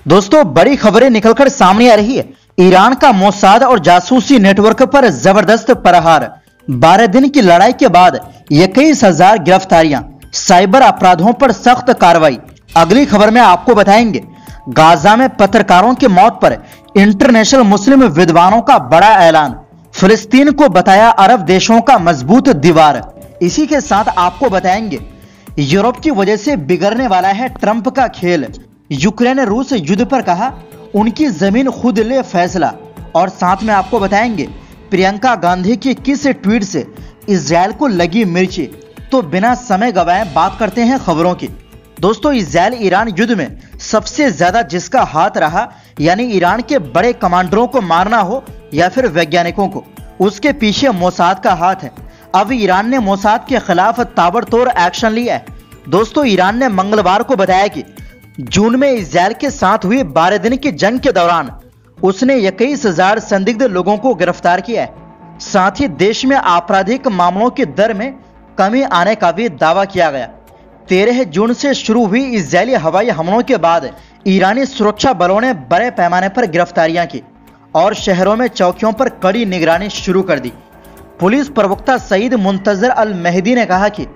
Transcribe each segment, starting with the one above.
दोस्तों, बड़ी खबरें निकलकर सामने आ रही है। ईरान का मोसाद और जासूसी नेटवर्क पर जबरदस्त प्रहार। 12 दिन की लड़ाई के बाद 21,000 गिरफ्तारियां, साइबर अपराधों पर सख्त कार्रवाई। अगली खबर में आपको बताएंगे गाजा में पत्रकारों की मौत पर इंटरनेशनल मुस्लिम विद्वानों का बड़ा ऐलान। फिलिस्तीन को बताया अरब देशों का मजबूत दीवार। इसी के साथ आपको बताएंगे यूरोप की वजह से बिगड़ने वाला है ट्रंप का खेल। यूक्रेन रूस युद्ध पर कहा उनकी जमीन खुद ले फैसला। और साथ में आपको बताएंगे प्रियंका गांधी की किस ट्वीट से इजराइल को लगी मिर्ची। तो बिना समय गवाए बात करते हैं खबरों की। दोस्तों, इजराइल ईरान युद्ध में सबसे ज्यादा जिसका हाथ रहा, यानी ईरान के बड़े कमांडरों को मारना हो या फिर वैज्ञानिकों को, उसके पीछे मोसाद का हाथ है। अब ईरान ने मोसाद के खिलाफ ताबड़तोड़ एक्शन लिया है। दोस्तों, ईरान ने मंगलवार को बताया कि जून में इजराइल के साथ हुई 12 दिन की जंग के दौरान उसने 21,000 संदिग्ध लोगों को गिरफ्तार किया है। साथ ही देश में आपराधिक मामलों की दर में कमी आने का भी दावा किया गया। 13 जून से शुरू हुई इजरायली हवाई हमलों के बाद ईरानी सुरक्षा बलों ने बड़े पैमाने पर गिरफ्तारियां की और शहरों में चौकियों पर कड़ी निगरानी शुरू कर दी। पुलिस प्रवक्ता सईद मुंतजर अल मेहदी ने कहा कि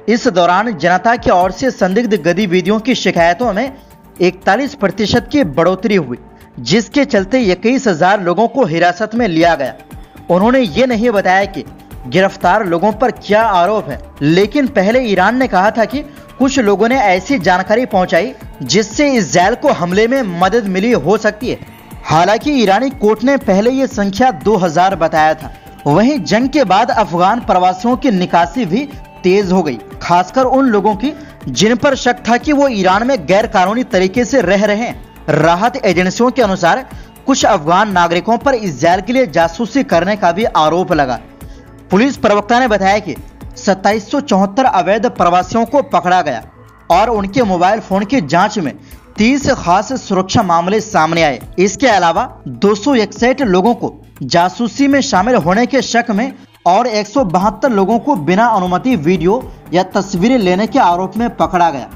इस दौरान जनता की ओर से संदिग्ध गतिविधियों की शिकायतों में 41% की बढ़ोतरी हुई, जिसके चलते 21,000 लोगों को हिरासत में लिया गया। उन्होंने ये नहीं बताया कि गिरफ्तार लोगों पर क्या आरोप है, लेकिन पहले ईरान ने कहा था कि कुछ लोगों ने ऐसी जानकारी पहुंचाई जिससे इजराइल को हमले में मदद मिली हो सकती है। हालांकि ईरानी कोर्ट ने पहले ये संख्या 2,000 बताया था। वहीं जंग के बाद अफगान प्रवासियों की निकासी भी तेज हो गई, खासकर उन लोगों की जिन पर शक था कि वो ईरान में गैर कानूनी तरीके से रह रहे हैं। राहत एजेंसियों के अनुसार कुछ अफगान नागरिकों पर इजराइल के लिए जासूसी करने का भी आरोप लगा। पुलिस प्रवक्ता ने बताया कि 2774 अवैध प्रवासियों को पकड़ा गया और उनके मोबाइल फोन की जांच में 30 खास सुरक्षा मामले सामने आए। इसके अलावा 261 लोगों को जासूसी में शामिल होने के शक में और 172 लोगों को बिना अनुमति वीडियो या तस्वीरें लेने के आरोप में पकड़ा गया।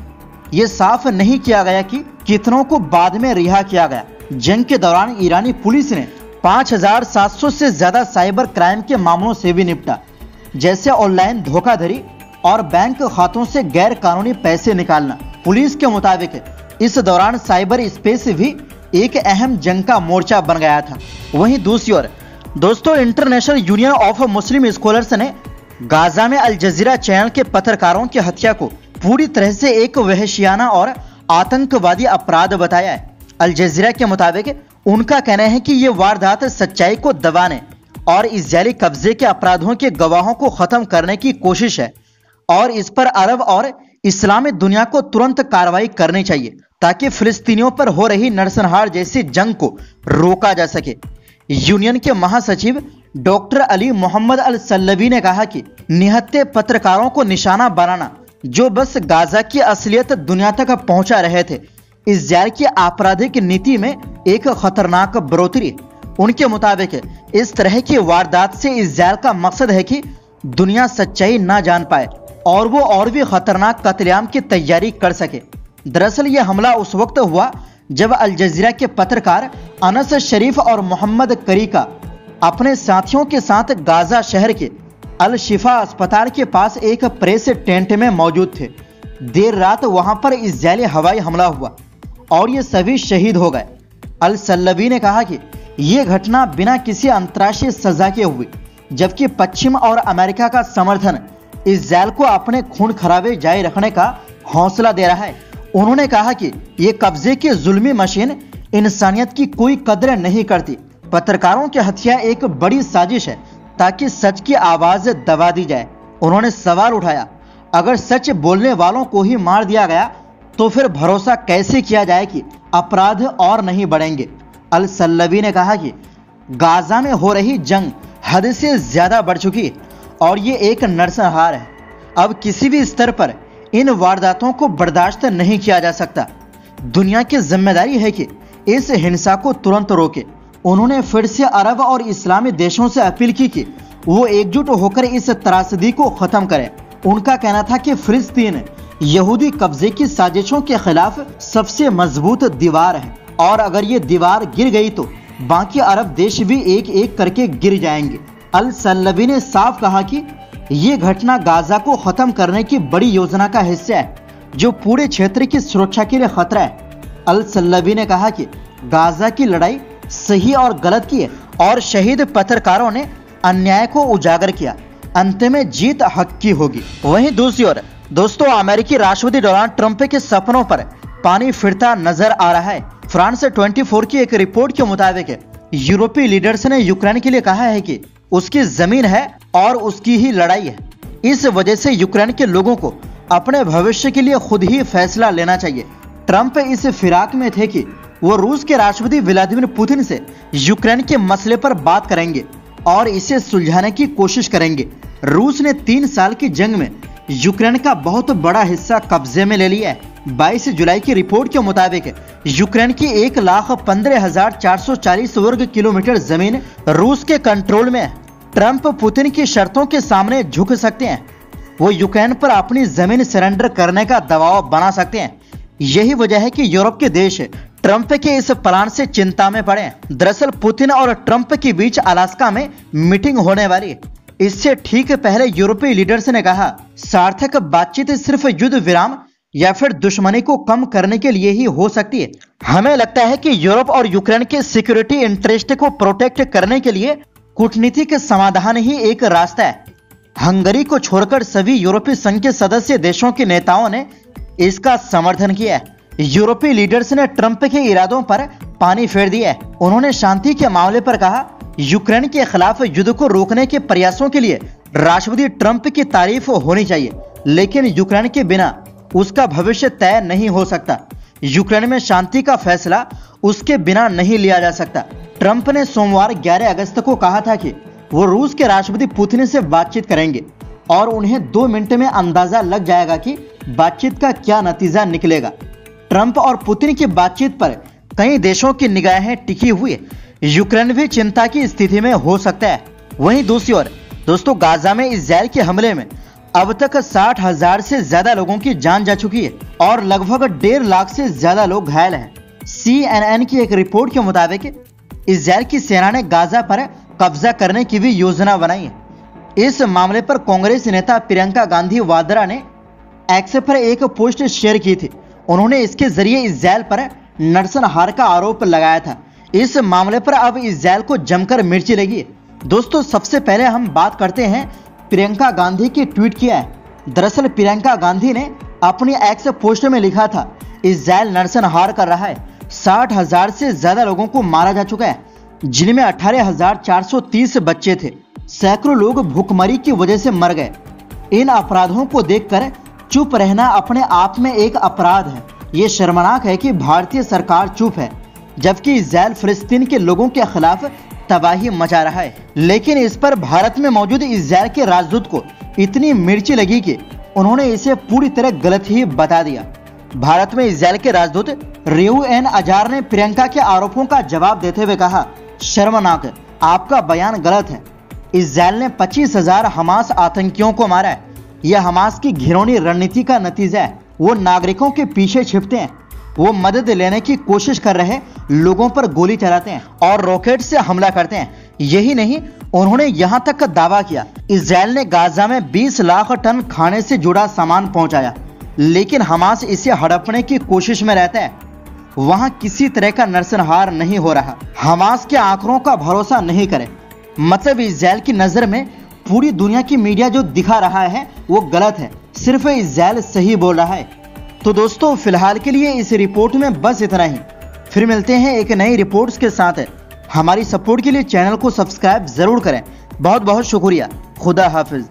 ये साफ नहीं किया गया कि कितनों को बाद में रिहा किया गया। जंग के दौरान ईरानी पुलिस ने 5,700 से ज्यादा साइबर क्राइम के मामलों से भी निपटा, जैसे ऑनलाइन धोखाधड़ी और बैंक खातों से गैर कानूनी पैसे निकालना। पुलिस के मुताबिक इस दौरान साइबर स्पेस भी एक अहम जंग का मोर्चा बन गया था। वहीं दूसरी ओर दोस्तों, international union of Muslim scholars ने गाजा में अल जजीरा चैनल के पत्रकारों की हत्या को पूरी तरह से एक वहशियाना और आतंकवादी अपराध बताया है। अल जजीरा के मुताबिक उनका कहना है कि ये वारदात सच्चाई को दबाने और इजरायली कब्जे के अपराधों के गवाहों को खत्म करने की कोशिश है और इस पर अरब और इस्लामी दुनिया को तुरंत कार्रवाई करनी चाहिए ताकि फिलिस्तीनियों पर हो रही नरसंहार जैसी जंग को रोका जा सके। यूनियन के महासचिव डॉक्टर अली मोहम्मद अल सल्लवी ने कहा कि निहत्थे पत्रकारों को निशाना बनाना जो बस गाजा की असलियत दुनिया तक पहुंचा रहे थे, इजराइल की आपराधिक नीति में एक खतरनाक बढ़ोतरी। उनके मुताबिक इस तरह की वारदात से इजराइल का मकसद है कि दुनिया सच्चाई ना जान पाए और वो और भी खतरनाक कत्लेआम की तैयारी कर सके। दरअसल ये हमला उस वक्त हुआ जब अल जजीरा के पत्रकार अनस शरीफ और मोहम्मद करीका अपने साथियों के साथ गाजा शहर के अल शिफा अस्पताल के पास एक प्रेस टेंट में मौजूद थे। देर रात वहां पर इजरायली हवाई हमला हुआ और ये सभी शहीद हो गए। अल सल्लवी ने कहा कि ये घटना बिना किसी अंतर्राष्ट्रीय सजा के हुई, जबकि पश्चिम और अमेरिका का समर्थन इजरायल को अपने खून खराबे जारी रखने का हौसला दे रहा है। उन्होंने कहा कि ये कब्जे की जुल्मी मशीन इंसानियत की कोई कदर नहीं करती। पत्रकारों की हत्या एक बड़ी साजिश है ताकि सच की आवाज दबा दी जाए। उन्होंने सवाल उठाया, अगर सच बोलने वालों को ही मार दिया गया तो फिर भरोसा कैसे किया जाए कि अपराध और नहीं बढ़ेंगे। अल सल्लवी ने कहा कि गाजा में हो रही जंग हद से ज्यादा बढ़ चुकी है और ये एक नरसंहार है। अब किसी भी स्तर पर इन वारदातों को बर्दाश्त नहीं किया जा सकता। दुनिया की जिम्मेदारी है कि इस हिंसा को तुरंत रोके। उन्होंने फिर से अरब और इस्लामी देशों से अपील की कि वो एकजुट होकर इस त्रासदी को खत्म करें। उनका कहना था कि फिलिस्तीन यहूदी कब्जे की साजिशों के खिलाफ सबसे मजबूत दीवार है और अगर ये दीवार गिर गई तो बाकी अरब देश भी एक एक करके गिर जाएंगे। अल सल्लवी ने साफ कहा कि ये घटना गाजा को खत्म करने की बड़ी योजना का हिस्सा है जो पूरे क्षेत्र की सुरक्षा के लिए खतरा है। अल सल्लवी ने कहा कि गाजा की लड़ाई सही और गलत की है और शहीद पत्रकारों ने अन्याय को उजागर किया। अंत में जीत हक की होगी। वहीं दूसरी ओर दोस्तों, अमेरिकी राष्ट्रपति डोनाल्ड ट्रंप के सपनों पर पानी फिरता नजर आ रहा है। फ्रांस 24 की एक रिपोर्ट के मुताबिक यूरोपीय लीडर्स ने यूक्रेन के लिए कहा है कि उसकी जमीन है और उसकी ही लड़ाई है। इस वजह से यूक्रेन के लोगों को अपने भविष्य के लिए खुद ही फैसला लेना चाहिए। ट्रंप इस फिराक में थे कि वो रूस के राष्ट्रपति व्लादिमीर पुतिन से यूक्रेन के मसले पर बात करेंगे और इसे सुलझाने की कोशिश करेंगे। रूस ने 3 साल की जंग में यूक्रेन का बहुत बड़ा हिस्सा कब्जे में ले लिया है। 22 जुलाई की रिपोर्ट के मुताबिक यूक्रेन की 1,15,440 वर्ग किलोमीटर जमीन रूस के कंट्रोल में है। ट्रंप पुतिन की शर्तों के सामने झुक सकते हैं। वो यूक्रेन पर अपनी जमीन सरेंडर करने का दबाव बना सकते हैं। यही वजह है कि यूरोप के देश ट्रंप के इस प्लान से चिंता में पड़े हैं। दरअसल पुतिन और ट्रंप के बीच अलास्का में मीटिंग होने वाली है। इससे ठीक पहले यूरोपीय लीडर्स ने कहा सार्थक बातचीत सिर्फ युद्ध विराम या फिर दुश्मनी को कम करने के लिए ही हो सकती है। हमें लगता है कि यूरोप और यूक्रेन के सिक्योरिटी इंटरेस्ट को प्रोटेक्ट करने के लिए कूटनीतिक समाधान ही एक रास्ता है। हंगरी को छोड़कर सभी यूरोपीय संघ के सदस्य देशों के नेताओं ने इसका समर्थन किया है। यूरोपीय लीडर्स ने ट्रंप के इरादों पर पानी फेर दिया है। उन्होंने शांति के मामले पर कहा यूक्रेन के खिलाफ युद्ध को रोकने के प्रयासों के लिए राष्ट्रपति ट्रंप की तारीफ होनी चाहिए, लेकिन यूक्रेन के बिना उसका भविष्य तय नहीं हो सकता। यूक्रेन में शांति का फैसला उसके बिना नहीं लिया जा सकता। ट्रंप ने सोमवार 11 अगस्त को कहा था कि वो रूस के राष्ट्रपति पुतिन से बातचीत करेंगे और उन्हें 2 मिनट में अंदाजा लग जाएगा कि बातचीत का क्या नतीजा निकलेगा। ट्रंप और पुतिन की बातचीत पर कई देशों की निगाहें टिकी हुई है। यूक्रेन भी चिंता की स्थिति में हो सकता है। वहीं दूसरी ओर दोस्तों, गाजा में इजराइल के हमले में अब तक 60,000 से ज्यादा लोगों की जान जा चुकी है और लगभग 1.5 लाख से ज्यादा लोग घायल हैं। CNN की एक रिपोर्ट के मुताबिक इजराइल की सेना ने गाजा पर कब्जा करने की भी योजना बनाई है। इस मामले पर कांग्रेस नेता प्रियंका गांधी वाड्रा ने एक्स पर एक पोस्ट शेयर की थी। उन्होंने इसके जरिए इजराइल पर नरसंहार का आरोप लगाया था। इस मामले पर अब इजराइल को जमकर मिर्ची लगी है। दोस्तों, सबसे पहले हम बात करते हैं प्रियंका गांधी की ट्वीट किया है। दरअसल प्रियंका गांधी ने अपनी एक्स पोस्ट में लिखा था इजराइल नरसंहार कर रहा है। 60,000 से ज्यादा लोगों को मारा जा चुका है, जिनमें 18,430 बच्चे थे। सैकड़ों लोग भूखमरी की वजह से मर गए। इन अपराधों को देखकर चुप रहना अपने आप में एक अपराध है। ये शर्मनाक है कि भारतीय सरकार चुप है, जबकि इजराइल फिलिस्तीन के लोगों के खिलाफ तबाही मचा रहा है। लेकिन इस पर भारत में मौजूद इजराइल के राजदूत को इतनी मिर्ची लगी कि उन्होंने इसे पूरी तरह गलत ही बता दिया। भारत में इजराइल के राजदूत रेहू एन अजार ने प्रियंका के आरोपों का जवाब देते हुए कहा, शर्मनाक, आपका बयान गलत है। इजराइल ने 25,000 हमास आतंकियों को मारा है। यह हमास की घिनौनी रणनीति का नतीजा है। वो नागरिकों के पीछे छिपते हैं, वो मदद लेने की कोशिश कर रहे लोगों पर गोली चलाते हैं और रॉकेट से हमला करते हैं। यही नहीं, उन्होंने यहां तक दावा किया इजराइल ने गाजा में 20 लाख टन खाने से जुड़ा सामान पहुंचाया, लेकिन हमास इसे हड़पने की कोशिश में रहता है। वहां किसी तरह का नरसंहार नहीं हो रहा। हमास के आंकड़ों का भरोसा नहीं करें। मतलब इजराइल की नजर में पूरी दुनिया की मीडिया जो दिखा रहा है वो गलत है, सिर्फ इजराइल सही बोल रहा है। तो दोस्तों, फिलहाल के लिए इस रिपोर्ट में बस इतना ही। फिर मिलते हैं एक नई रिपोर्ट्स के साथ। हमारी सपोर्ट के लिए चैनल को सब्सक्राइब जरूर करें। बहुत बहुत शुक्रिया। खुदा हाफिज।